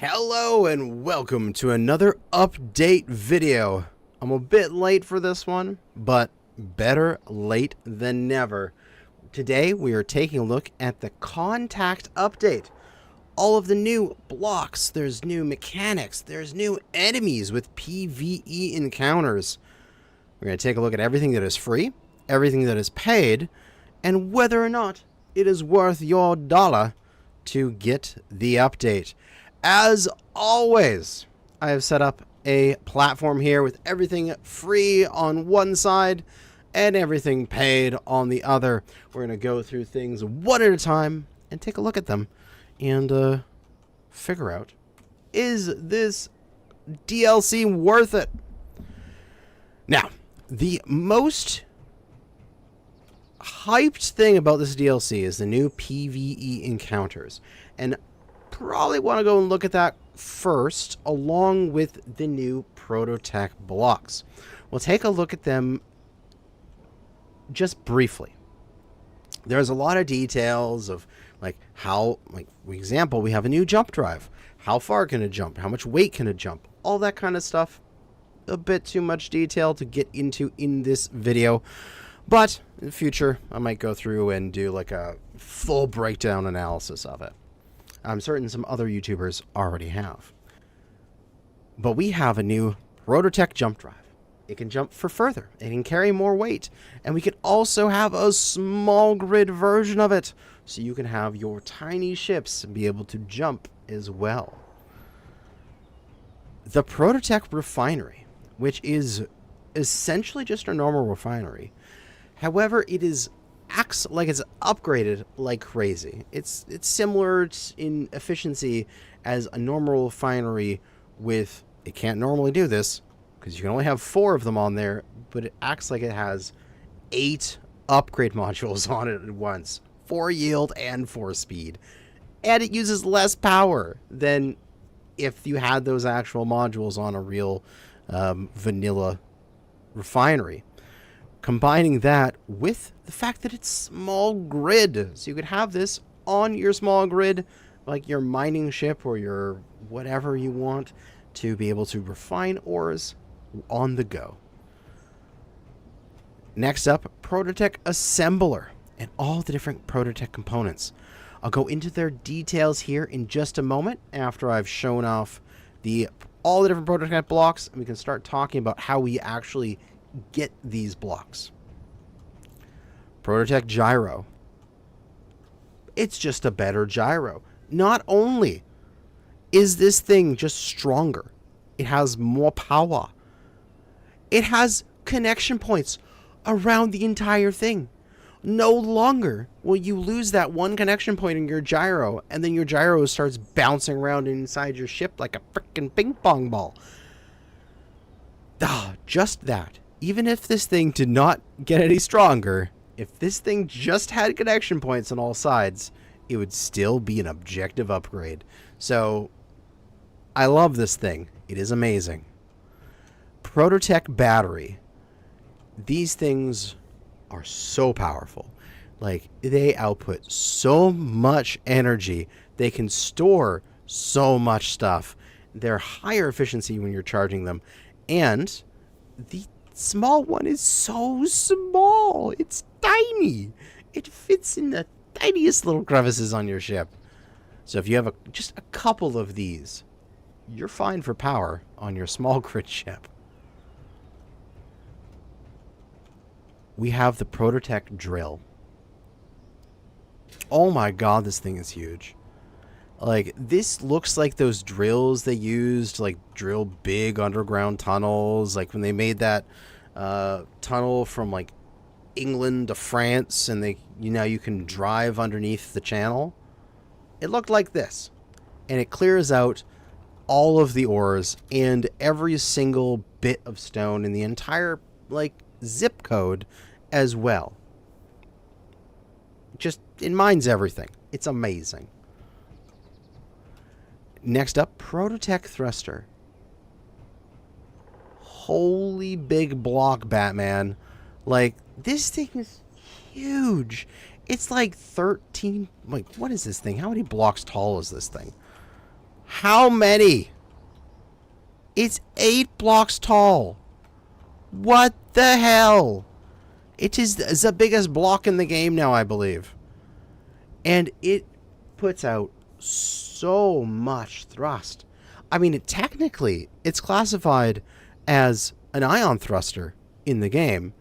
Hello and welcome to another update video. I'm a bit late for this one, but better late than never. Today we are taking a look at the Contact update. All of the new blocks, there's new mechanics, there's new enemies with PvE encounters. We're going to take a look at everything that is free, everything that is paid, and whether or not it is worth your dollar to get the update. As always, I have set up a platform here with everything free on one side and everything paid on the other. We're going to go through things one at a time and take a look at them and figure out, is this DLC worth it? Now, the most hyped thing about this DLC is the new PvE encounters, and probably want to go and look at that first, along with the new Prototech blocks. We'll take a look at them just briefly. There's a lot of details of how, for example, we have a new jump drive. How far can it jump? How much weight can it jump? All that kind of stuff. A bit too much detail to get into in this video, but in the future I might go through and do like a full breakdown analysis of it. I'm certain some other YouTubers already have. But we have a new Prototech jump drive. It can jump for further. It can carry more weight. And we can also have a small grid version of it, so you can have your tiny ships be able to jump as well. The Prototech refinery, which is essentially just a normal refinery. However, it acts like it's upgraded like crazy. It's similar in efficiency as a normal refinery with, it can't normally do this because you can only have 4 of them on there, but it acts like it has 8 upgrade modules on it at once. 4 yield and 4 speed. And it uses less power than if you had those actual modules on a real vanilla refinery. Combining that with the fact that it's small grid, so you could have this on your small grid, like your mining ship or your whatever you want, to be able to refine ores on the go. Next up, Prototech Assembler and all the different Prototech components. I'll go into their details here in just a moment after I've shown off all the different Prototech blocks, and we can start talking about how we actually get these blocks. Prototech Gyro. It's just a better gyro. Not only is this thing just stronger, it has more power. It has connection points around the entire thing. No longer will you lose that one connection point in your gyro, and then your gyro starts bouncing around inside your ship like a freaking ping pong ball. Just that. Even if this thing did not get any stronger, if this thing just had connection points on all sides, it would still be an objective upgrade. So, I love this thing. It is amazing. Prototech Battery. These things are so powerful. Like, they output so much energy. They can store so much stuff. They're higher efficiency when you're charging them. And the small one is so small. It's tiny. It fits in the tiniest little crevices on your ship. So if you have just a couple of these, you're fine for power on your small grid ship. We have the Prototech Drill. Oh my god, this thing is huge. Like, this looks like those drills they used to, like, drill big underground tunnels. Like, when they made that tunnel from, like, England to France, and you can drive underneath the channel. It looked like this. And it clears out all of the ores and every single bit of stone in the entire, like, zip code as well. It mines everything. It's amazing. Next up, Prototech Thruster. Holy big block, Batman. Like, this thing is huge. It's like 13... Like, what is this thing? How many blocks tall is this thing? How many? It's 8 blocks tall. What the hell? It is the biggest block in the game now, I believe. And it puts out so much thrust. I mean, technically, it's classified as an ion thruster in the game,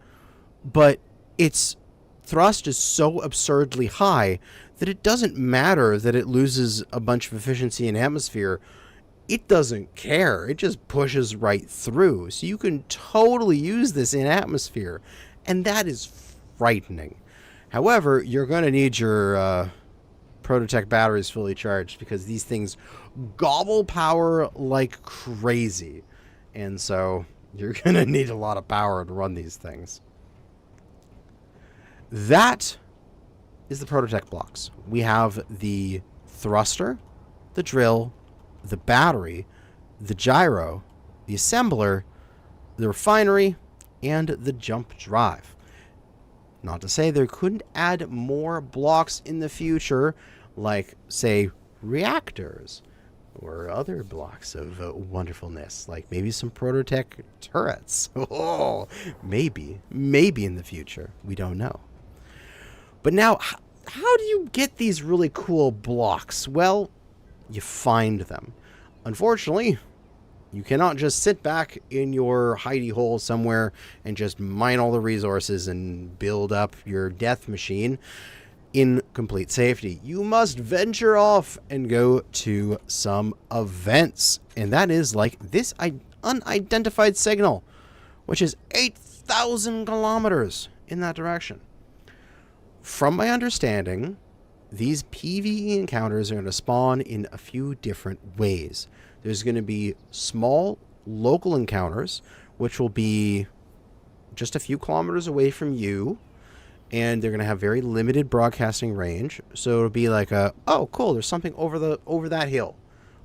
but its thrust is so absurdly high that it doesn't matter that it loses a bunch of efficiency in atmosphere. It doesn't care. It just pushes right through. So you can totally use this in atmosphere, and that is frightening. However, you're going to need your Prototech batteries fully charged, because these things gobble power like crazy. And so you're going to need a lot of power to run these things. That is the Prototech blocks. We have the thruster, the drill, the battery, the gyro, the assembler, the refinery, and the jump drive. Not to say there couldn't add more blocks in the future, like, say, reactors or other blocks of wonderfulness, like maybe some Prototech turrets. Oh, maybe in the future. We don't know. But now, how do you get these really cool blocks? Well, you find them. Unfortunately, you cannot just sit back in your hidey hole somewhere and just mine all the resources and build up your death machine in complete safety. You must venture off and go to some events. And that is like this unidentified signal, which is 8,000 kilometers in that direction. From my understanding, these PvE encounters are going to spawn in a few different ways. There's going to be small local encounters, which will be just a few kilometers away from you, and they're going to have very limited broadcasting range. So it'll be like oh cool, there's something over that hill.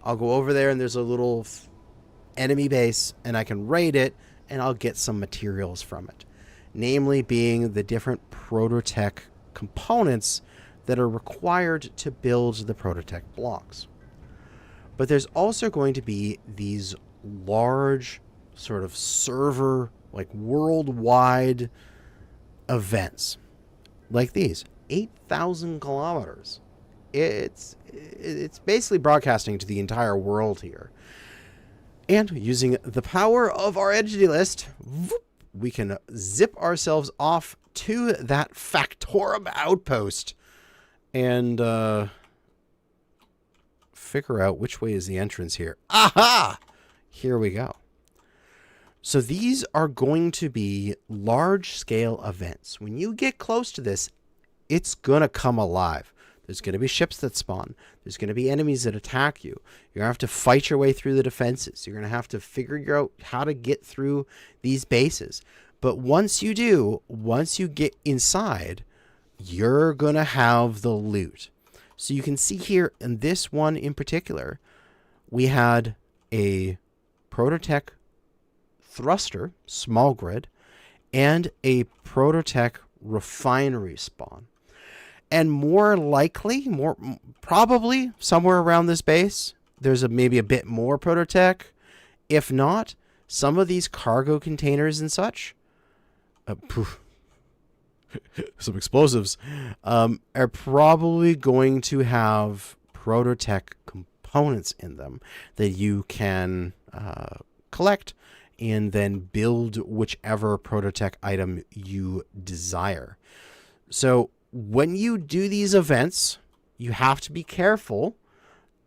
I'll go over there and there's a little enemy base and I can raid it and I'll get some materials from it. Namely being the different Prototech components that are required to build the Prototech blocks. But there's also going to be these large sort of server, like worldwide events like these. 8,000 kilometers. It's basically broadcasting to the entire world here. And using the power of our entity list, we can zip ourselves off to that Factorum Outpost and figure out which way is the entrance here. Aha! Here we go. So these are going to be large-scale events. When you get close to this, it's going to come alive. There's going to be ships that spawn. There's going to be enemies that attack you. You're going to have to fight your way through the defenses. You're going to have to figure out how to get through these bases. But once you do, once you get inside, you're going to have the loot. So you can see here in this one in particular, we had a Prototech thruster, small grid, and a Prototech refinery spawn. And more likely, probably somewhere around this base, there's maybe a bit more Prototech. If not, some of these cargo containers and such, some explosives, are probably going to have Prototech components in them that you can collect and then build whichever Prototech item you desire. So when you do these events, you have to be careful.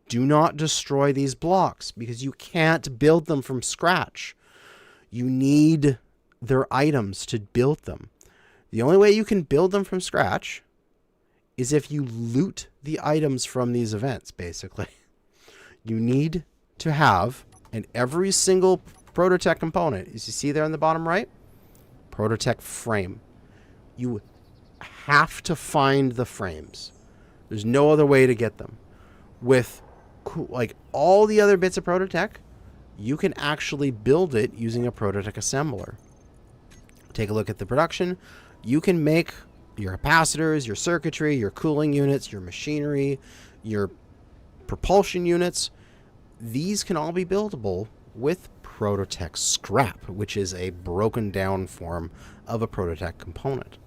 Do not destroy these blocks because you can't build them from scratch. You need their items to build them. The only way you can build them from scratch is if you loot the items from these events, basically. You need to have, and every single Prototech component, as you see there on the bottom right, Prototech frame. You have to find the frames. There's no other way to get them. With like all the other bits of Prototech, you can actually build it using a Prototech assembler. Take a look at the production. You can make your capacitors, your circuitry, your cooling units, your machinery, your propulsion units these can all be buildable with Prototech scrap, which is a broken down form of a Prototech component.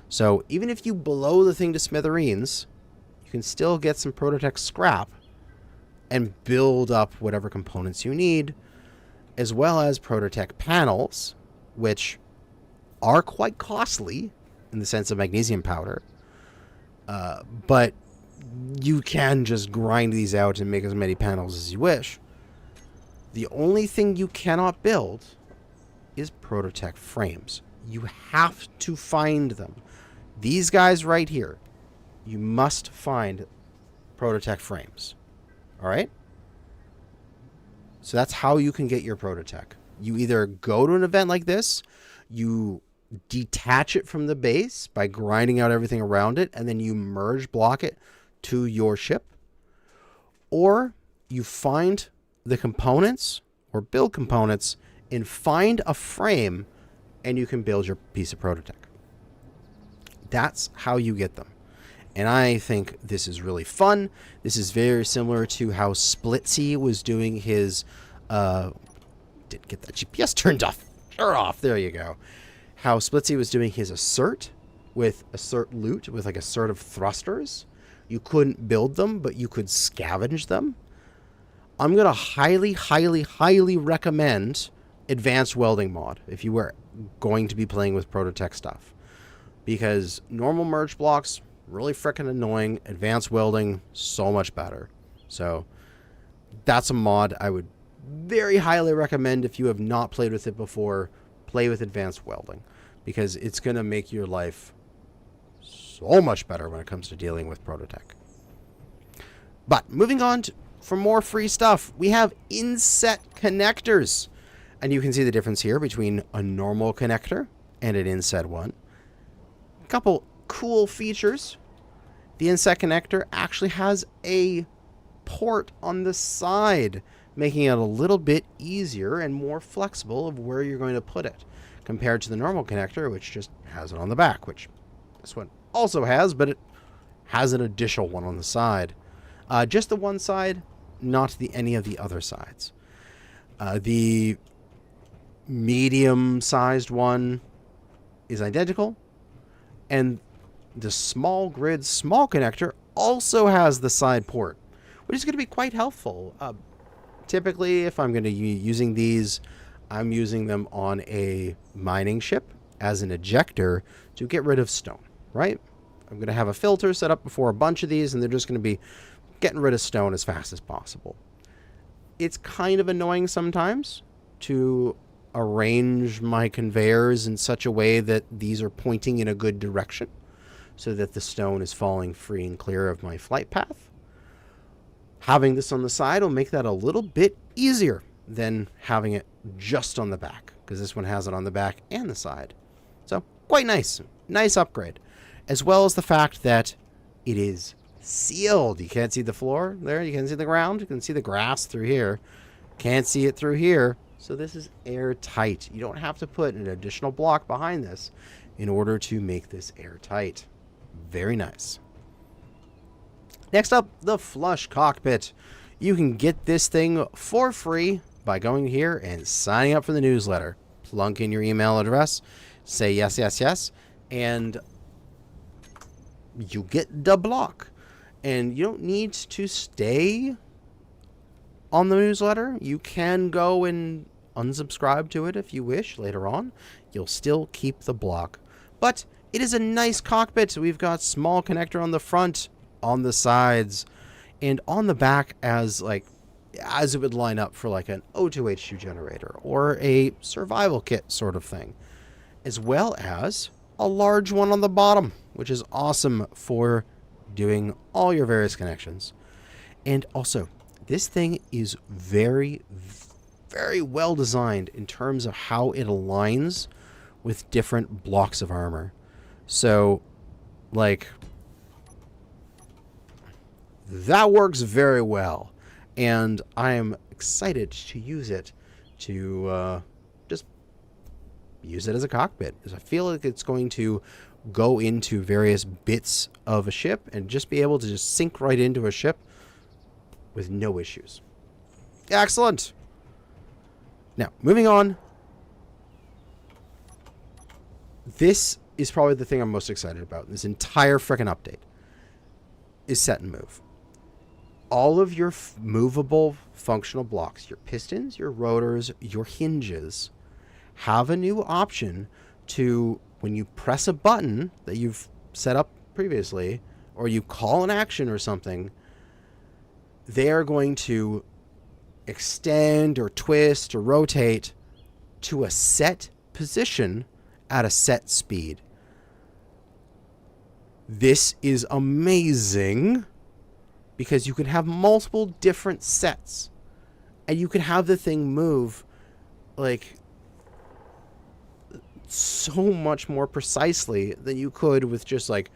So even if you blow the thing to smithereens, you can still get some Prototech scrap and build up whatever components you need, as well as Prototech panels, which are quite costly in the sense of magnesium powder, but you can just grind these out and make as many panels as you wish. The only thing you cannot build is Prototech frames. You have to find them. These guys right here, you must find Prototech frames. All right? So that's how you can get your Prototech. You either go to an event like this, you detach it from the base by grinding out everything around it, and then you merge block it to your ship, or you find the components or build components and find a frame, and you can build your piece of Prototech. That's how you get them. And I think this is really fun. This is very similar to how Splitsy was doing his didn't get that GPS turned off. Sure off. There you go. How Splitsy was doing his assert with assert loot with like assert of thrusters. You couldn't build them, but you could scavenge them. I'm going to highly, highly, highly recommend Advanced Welding mod if you were going to be playing with Prototech stuff. Because normal merge blocks, really freaking annoying. Advanced Welding, so much better. So that's a mod I would very highly recommend if you have not played with it before. Play with Advanced Welding, because it's going to make your life so much better when it comes to dealing with Prototech. But moving on for more free stuff, we have inset connectors. And you can see the difference here between a normal connector and an inset one. A couple cool features. The inset connector actually has a port on the side, making it a little bit easier and more flexible of where you're going to put it, compared to the normal connector, which just has it on the back, which this one also has, but it has an additional one on the side. Just the one side, not any of the other sides. The medium-sized one is identical, and the small grid small connector also has the side port, which is going to be quite helpful. Typically, if I'm going to be using these, I'm using them on a mining ship as an ejector to get rid of stone, right? I'm going to have a filter set up before a bunch of these, and they're just going to be getting rid of stone as fast as possible. It's kind of annoying sometimes to arrange my conveyors in such a way that these are pointing in a good direction so that the stone is falling free and clear of my flight path. Having this on the side will make that a little bit easier than having it just on the back, because this one has it on the back and the side. So quite nice. Nice upgrade. As well as the fact that it is sealed. You can't see the floor there. You can see the ground. You can see the grass through here. Can't see it through here. So this is airtight. You don't have to put an additional block behind this in order to make this airtight. Very nice. Next up, the flush cockpit. You can get this thing for free by going here and signing up for the newsletter. Plunk in your email address, say yes, yes, yes, and you get the block. And you don't need to stay on the newsletter. You can go and unsubscribe to it if you wish later on. You'll still keep the block. But it is a nice cockpit. We've got small connector on the front, on the sides, and on the back as it would line up for like an O2H2 generator or a survival kit sort of thing, as well as a large one on the bottom, which is awesome for doing all your various connections. And also, this thing is very, very well designed in terms of how it aligns with different blocks of armor. So, like, that works very well, and I am excited to use it to just use it as a cockpit, because I feel like it's going to go into various bits of a ship and just be able to just sink right into a ship with no issues. Excellent. Now, moving on. This is probably the thing I'm most excited about in this entire frickin' update. Is set and move. All of your movable functional blocks, your pistons, your rotors, your hinges, have a new option to, when you press a button that you've set up previously, or you call an action or something, they are going to extend or twist or rotate to a set position at a set speed. This is amazing because you can have multiple different sets and you can have the thing move like so much more precisely than you could with just like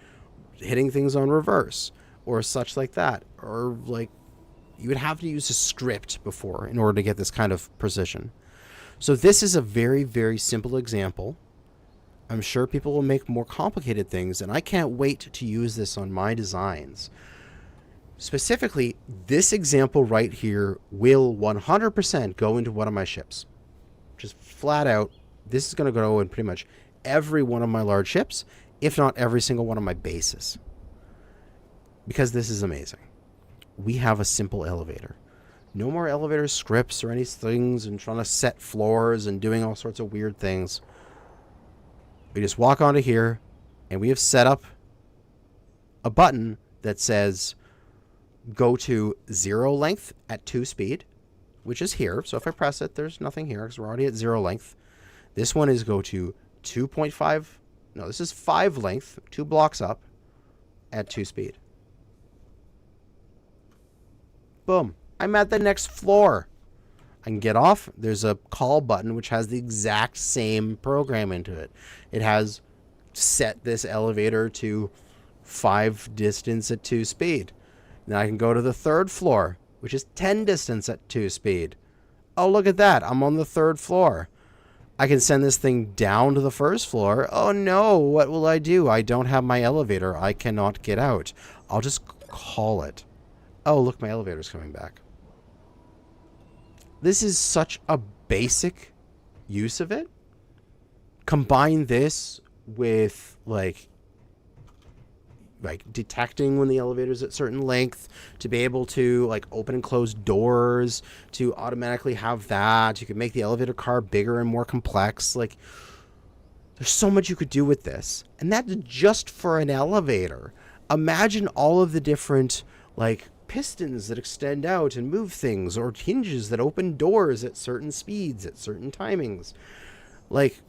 hitting things on reverse or such like that. Or like you would have to use a script before in order to get this kind of precision. So this is a very, very simple example. I'm sure people will make more complicated things, and I can't wait to use this on my designs. Specifically, this example right here will 100% go into one of my ships. Just flat out, this is going to go in pretty much every one of my large ships, if not every single one of my bases. Because this is amazing. We have a simple elevator. No more elevator scripts or any things and trying to set floors and doing all sorts of weird things. We just walk onto here, and we have set up a button that says go to 0 length at 2 speed, which is here. So if I press it, there's nothing here because we're already at 0 length. This one is go to 2.5. No, this is 5 length, 2 blocks up at 2 speed. Boom. I'm at the next floor. I can get off. There's a call button which has the exact same program into it. It has set this elevator to 5 distance at 2 speed. Then I can go to the 3rd floor, which is 10 distance at 2 speed. Oh, look at that. I'm on the 3rd floor. I can send this thing down to the 1st floor. Oh no, what will I do? I don't have my elevator. I cannot get out. I'll just call it. Oh, look, my elevator's coming back. This is such a basic use of it. Combine this with like detecting when the elevator's at certain length to be able to like open and close doors, to automatically have that. You can make the elevator car bigger and more complex. Like there's so much you could do with this. And that's just for an elevator. Imagine all of the different like pistons that extend out and move things, or hinges that open doors at certain speeds, at certain timings. Like,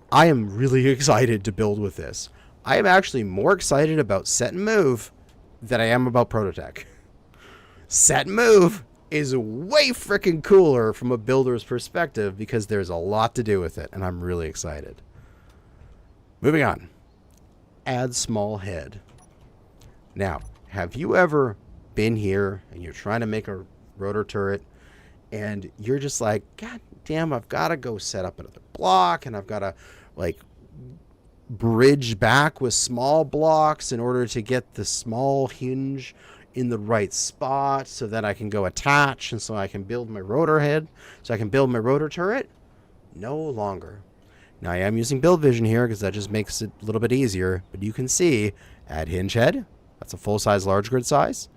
I am really excited to build with this. I am actually more excited about Set and Move than I am about Prototech. Set and Move is way freaking cooler from a builder's perspective because there's a lot to do with it, and I'm really excited. Moving on. Add small head. Now, have you ever been here and you're trying to make a rotor turret and you're just like, God damn, I've got to go set up another block and I've got to like bridge back with small blocks in order to get the small hinge in the right spot so that I can go attach and so I can build my rotor head, so I can build my rotor turret? No longer. Now I am using build vision here because that just makes it a little bit easier, but you can see add hinge head. That's a full-size large grid size.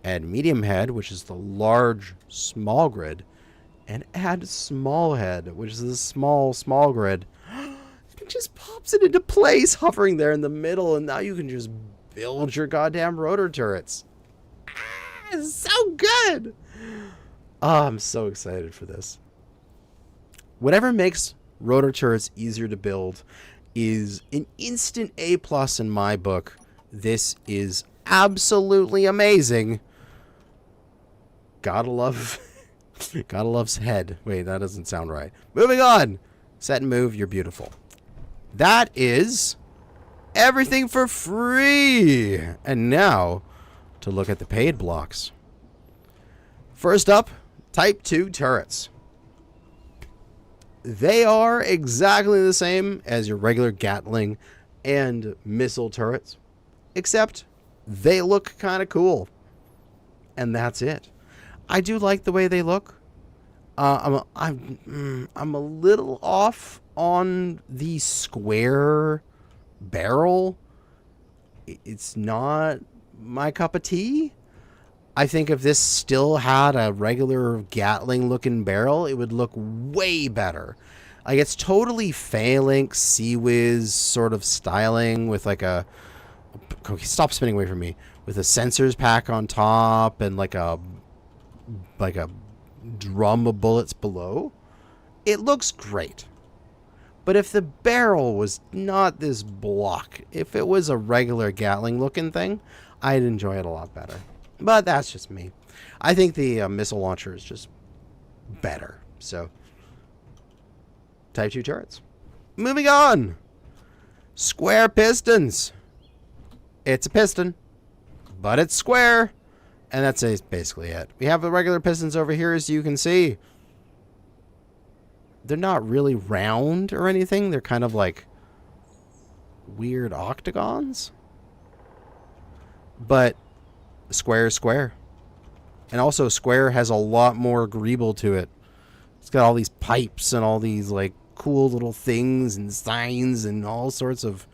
Add medium head, which is the large small grid. And add small head, which is the small grid. It just pops it into place, hovering there in the middle, and now you can just build your goddamn rotor turrets. It's so good! Oh, I'm so excited for this. Whatever makes rotor turrets easier to build is an instant A+ in my book. This is absolutely amazing. Gotta love head. Wait, that doesn't sound right. Moving on. Set and move, you're beautiful. That is everything for free. And now to look at the paid blocks. First up, Type 2 turrets. They are exactly the same as your regular Gatling and missile turrets, except they look kind of cool. And that's it. I do like the way they look. I'm a little off on the square barrel. It's not my cup of tea. I think if this still had a regular Gatling looking barrel, it would look way better. Like, it's totally Phalanx Sea-Wiz sort of styling with like a... Okay, stop spinning away from me. With a sensors pack on top and like a drum of bullets below. It looks great. But if the barrel was not this block, if it was a regular Gatling looking thing, I'd enjoy it a lot better. But that's just me. I think the missile launcher is just better. So, Type 2 turrets. Moving on. Square pistons. It's a piston, but it's square. And that's basically it. We have the regular pistons over here, as you can see. They're not really round or anything. They're kind of like weird octagons. But square is square. And also square has a lot more greeble to it. It's got all these pipes and all these like cool little things and signs and all sorts of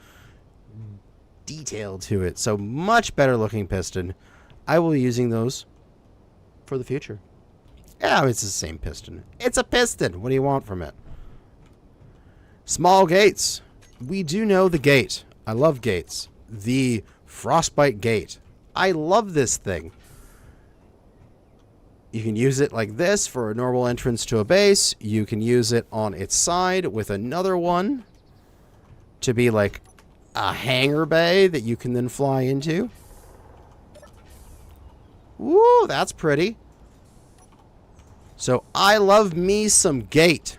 detail to it. So much better looking piston. I will be using those for the future. Yeah, it's the same piston. It's a piston. What do you want from it? Small gates. We do know the gate. I love gates. The Frostbite gate. I love this thing. You can use it like this for a normal entrance to a base. You can use it on its side with another one to be like a hangar bay that you can then fly into. Woo, that's pretty. So I love me some gate.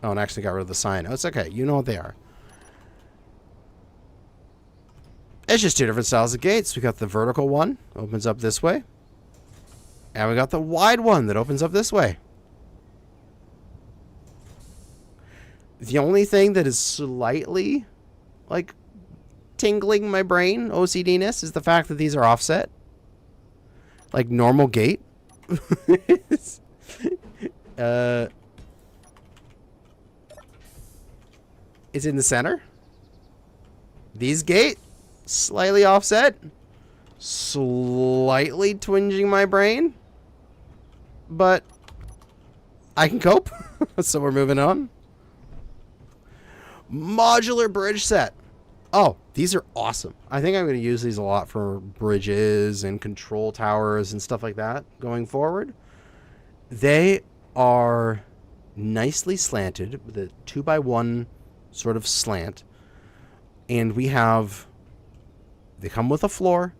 Oh, and I actually got rid of the sign. Oh, it's okay. You know what they are. It's just two different styles of gates. We got the vertical one, opens up this way. And we got the wide one that opens up this way. The only thing that is slightly, like, tingling my brain, OCD-ness, is the fact that these are offset. Like normal gate. It's in the center. These gate, slightly offset. Slightly twinging my brain. But I can cope. So we're moving on. Modular bridge set. Oh, these are awesome. I think I'm going to use these a lot for bridges and control towers and stuff like that going forward. They are nicely slanted with a 2x1 sort of slant. And we have, they come with a floor,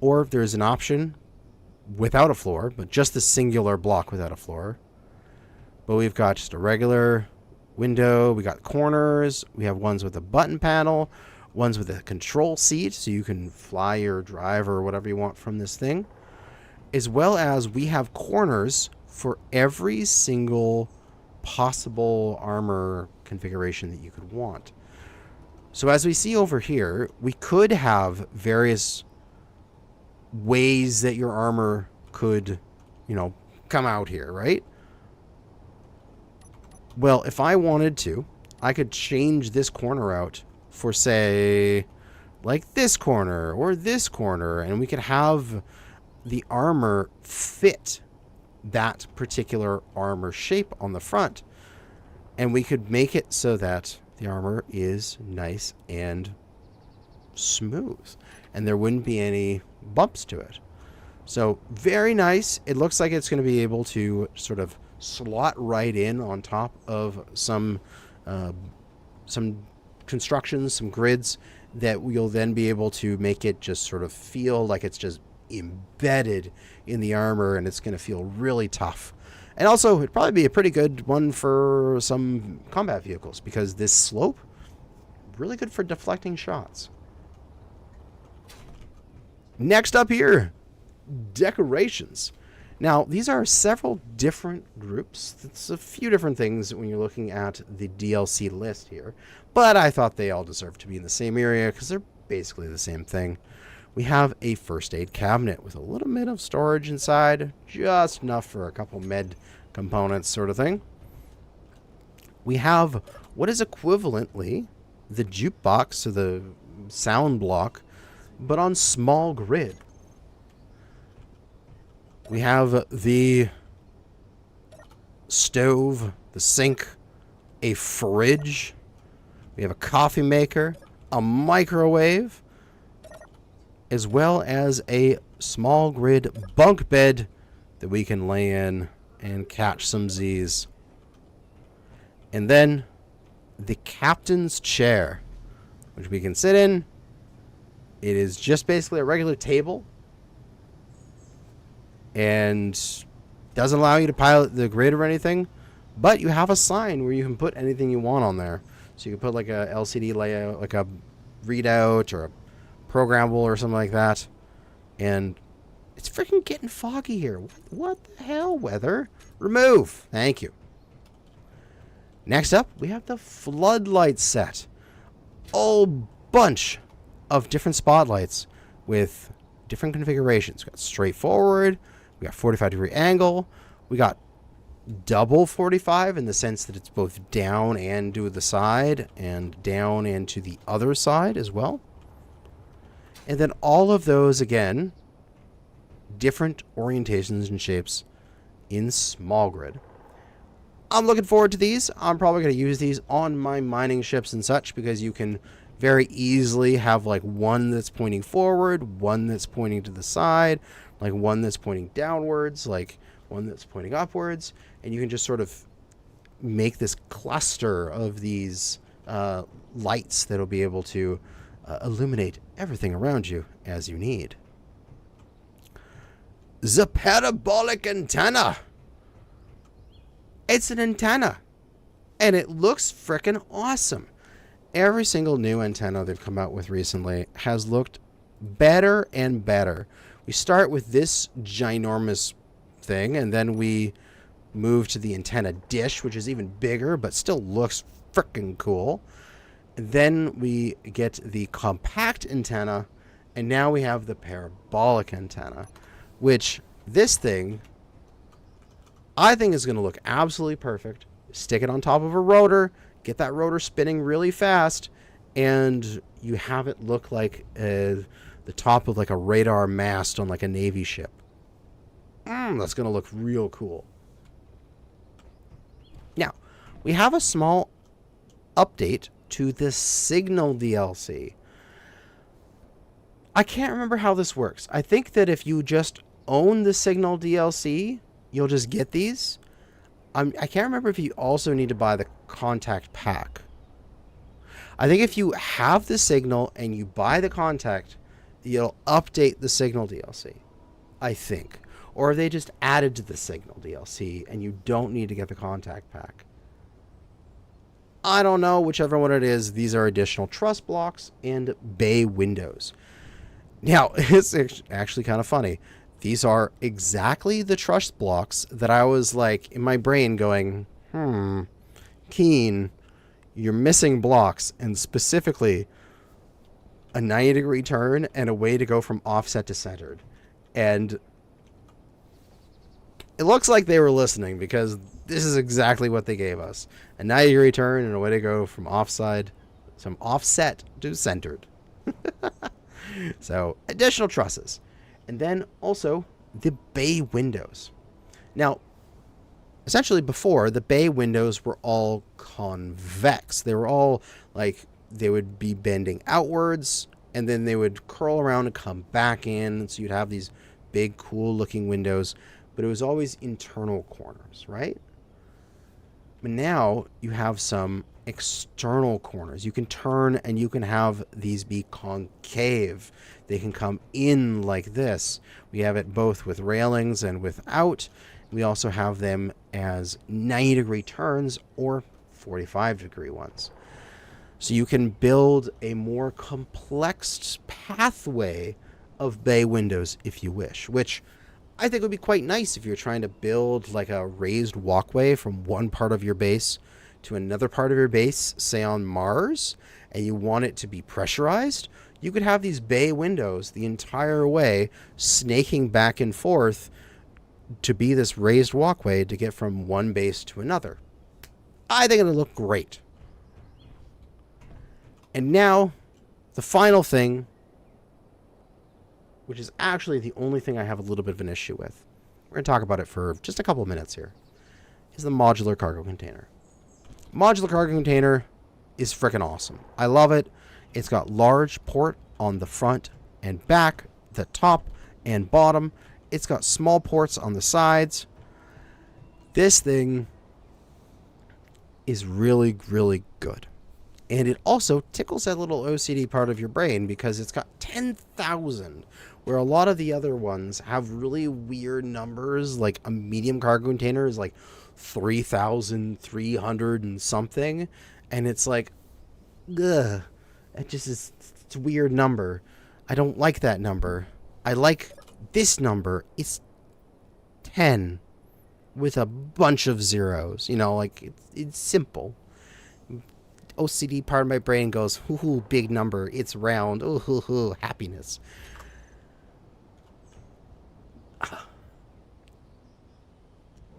or there's an option without a floor, but just the singular block without a floor. But we've got just a regular window, we got corners, we have ones with a button panel, ones with a control seat so you can fly or drive or whatever you want from this thing, as well as we have corners for every single possible armor configuration that you could want. So as we see over here, we could have various ways that your armor could, you know, come out here, right? Well, if I wanted to, I could change this corner out for, say, like this corner or this corner, and we could have the armor fit that particular armor shape on the front. And we could make it so that the armor is nice and smooth, and there wouldn't be any bumps to it. So very nice. It looks like it's going to be able to sort of slot right in on top of some constructions, some grids that you'll then be able to make it just sort of feel like it's just embedded in the armor, and it's going to feel really tough. And also, it'd probably be a pretty good one for some combat vehicles, because this slope, really good for deflecting shots. Next up here, decorations. Now, these are several different groups. It's a few different things when you're looking at the DLC list here. But I thought they all deserve to be in the same area because they're basically the same thing. we have a first aid cabinet with a little bit of storage inside, just enough for a couple med components sort of thing. We have what is equivalently the jukebox, so the sound block, but on small grid. We have the stove, the sink, a fridge. We have a coffee maker, a microwave, as well as a small grid bunk bed that we can lay in and catch some Z's. And then the captain's chair, which we can sit in. It is just basically a regular table and doesn't allow you to pilot the grid or anything, but you have a sign where you can put anything you want on there. So you can put like a LCD layout, like a readout or a programmable or something like that. And it's freaking getting foggy here. What the hell, weather? Remove. Thank you. Next up, we have the floodlight set. A bunch of different spotlights with different configurations. We got straightforward, we got 45-degree angle, we got double 45 in the sense that it's both down and to the side and down and to the other side as well. And then all of those, again, different orientations and shapes in small grid. I'm looking forward to these. I'm probably going to use these on my mining ships and such because you can very easily have like one that's pointing forward, one that's pointing to the side, like one that's pointing downwards, like one that's pointing upwards, and you can just sort of make this cluster of these lights that'll be able to illuminate everything around you as you need. The Parabolic Antenna. It's an antenna, and it looks frickin' awesome. Every single new antenna they've come out with recently has looked better and better. We start with this ginormous thing, and then we move to the antenna dish, which is even bigger, but still looks frickin' cool. And then we get the compact antenna, and now we have the parabolic antenna, which this thing I think is going to look absolutely perfect. Stick it on top of a rotor, get that rotor spinning really fast, and you have it look like the top of like a radar mast on like a Navy ship. That's going to look real cool. Now, we have a small update to the Signal DLC. I can't remember how this works. I think that if you just own the Signal DLC, you'll just get these. I can't remember if you also need to buy the contact pack. I think if you have the Signal and you buy the contact, you'll update the Signal DLC. I think. Or they just added to the Signal DLC and you don't need to get the contact pack. I don't know, whichever one it is. These are additional truss blocks and bay windows. Now, it's actually kind of funny. These are exactly the truss blocks that I was like in my brain going, Keen, you're missing blocks, and specifically a 90-degree turn and a way to go from offset to centered. And it looks like they were listening because this is exactly what they gave us. A 90-degree turn and a way to go from offset to centered. So, additional trusses. And then also the bay windows. Now, essentially before, the bay windows were all convex. They were all like, they would be bending outwards and then they would curl around and come back in. So you'd have these big, cool looking windows, but it was always internal corners, right? But now you have some external corners. You can turn and you can have these be concave. They can come in like this. We have it both with railings and without. We also have them as 90-degree turns or 45-degree ones. So you can build a more complex pathway of bay windows if you wish, which I think would be quite nice if you're trying to build like a raised walkway from one part of your base to another part of your base, say on Mars, and you want it to be pressurized. You could have these bay windows the entire way, snaking back and forth to be this raised walkway to get from one base to another. I think it'll look great. And now, the final thing, which is actually the only thing I have a little bit of an issue with. We're going to talk about it for just a couple of minutes here. Is the modular cargo container. Modular cargo container is freaking awesome. I love it. It's got large port on the front and back, the top and bottom. It's got small ports on the sides. This thing is really, really good. And it also tickles that little OCD part of your brain because it's got 10,000, where a lot of the other ones have really weird numbers, like a medium cargo container is like 3,300 and something. And it's like, ugh, it just is, it's a weird number. I don't like that number. I like this number. It's 10 with a bunch of zeros. You know, like it's simple. OCD part of my brain goes, hoo, big number. It's round. Ooh, hoo, happiness.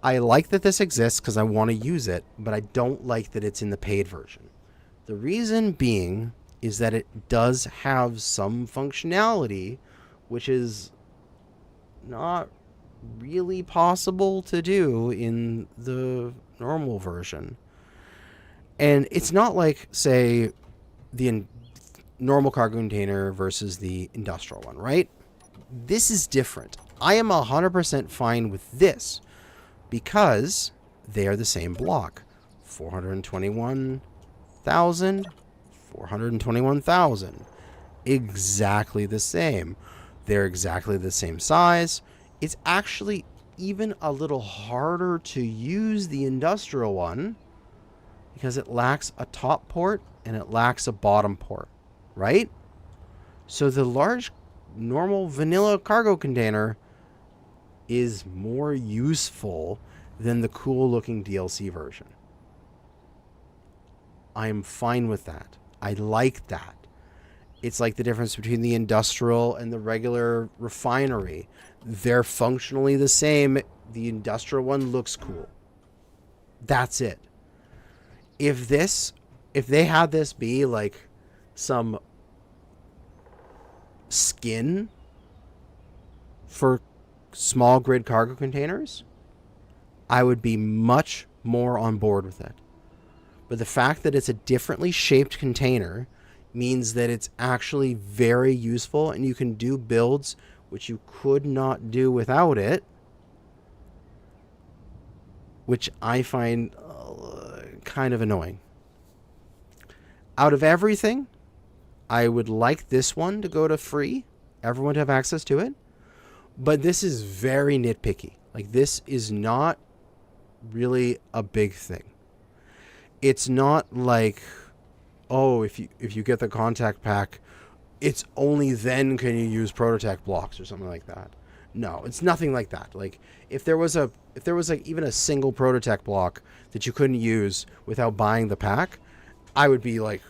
I like that this exists because I want to use it, but I don't like that it's in the paid version. The reason being is that it does have some functionality which is not really possible to do in the normal version. And it's not like, say, the normal cargo container versus the industrial one, right? This is different. I am 100% fine with this because they are the same block. 421,000, 421,000. Exactly the same. They're exactly the same size. It's actually even a little harder to use the industrial one because it lacks a top port and it lacks a bottom port, right? So the large, normal, vanilla cargo container is more useful than the cool-looking DLC version. I'm fine with that. I like that. It's like the difference between the industrial and the regular refinery. They're functionally the same. The industrial one looks cool. That's it. If they had this be like some skin for small grid cargo containers, I would be much more on board with it. But the fact that it's a differently shaped container means that it's actually very useful and you can do builds which you could not do without it, which I find kind of annoying. Out of everything, I would like this one to go to free, everyone to have access to it, but this is very nitpicky. Like, this is not really a big thing. It's not like, oh, if you get the contact pack, it's only then can you use Prototech blocks or something like that. No, it's nothing like that. Like, if there was like even a single Prototech block that you couldn't use without buying the pack, I would be like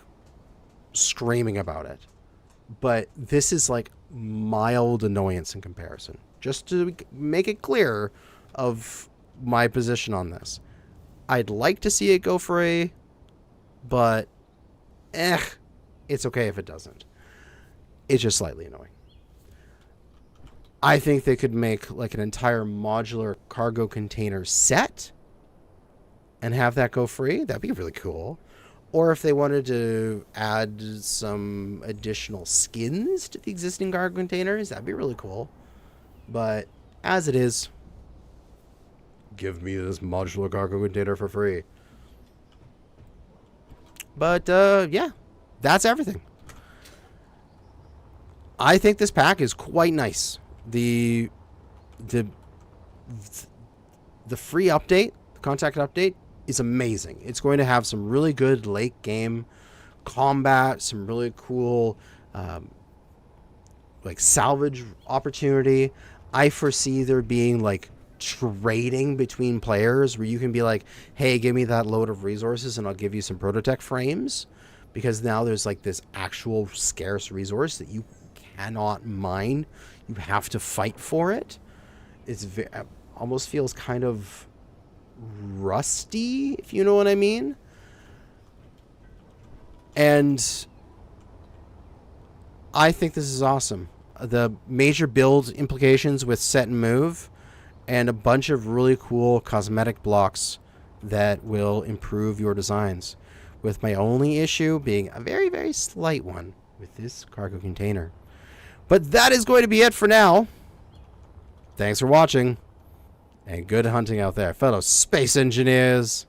screaming about it. But this is like mild annoyance in comparison. Just to make it clear of my position on this. I'd like to see it go free, but it's okay if it doesn't. It's just slightly annoying. I think they could make like an entire modular cargo container set and have that go free. That'd be really cool. Or if they wanted to add some additional skins to the existing cargo containers, that'd be really cool. But as it is, give me this modular cargo container for free. But yeah, that's everything. I think this pack is quite nice. The free update, the contact update, is amazing. It's going to have some really good late game combat, some really cool like salvage opportunity. I foresee there being like trading between players where you can be like, hey, give me that load of resources and I'll give you some Prototech frames. because now there's like this actual scarce resource that you cannot mine. You have to fight for it. It's almost feels kind of rusty, if you know what I mean. And I think this is awesome. The major build implications with set and move, and a bunch of really cool cosmetic blocks that will improve your designs. With my only issue being a very, very slight one with this cargo container. But that is going to be it for now. Thanks for watching, and good hunting out there, fellow space engineers.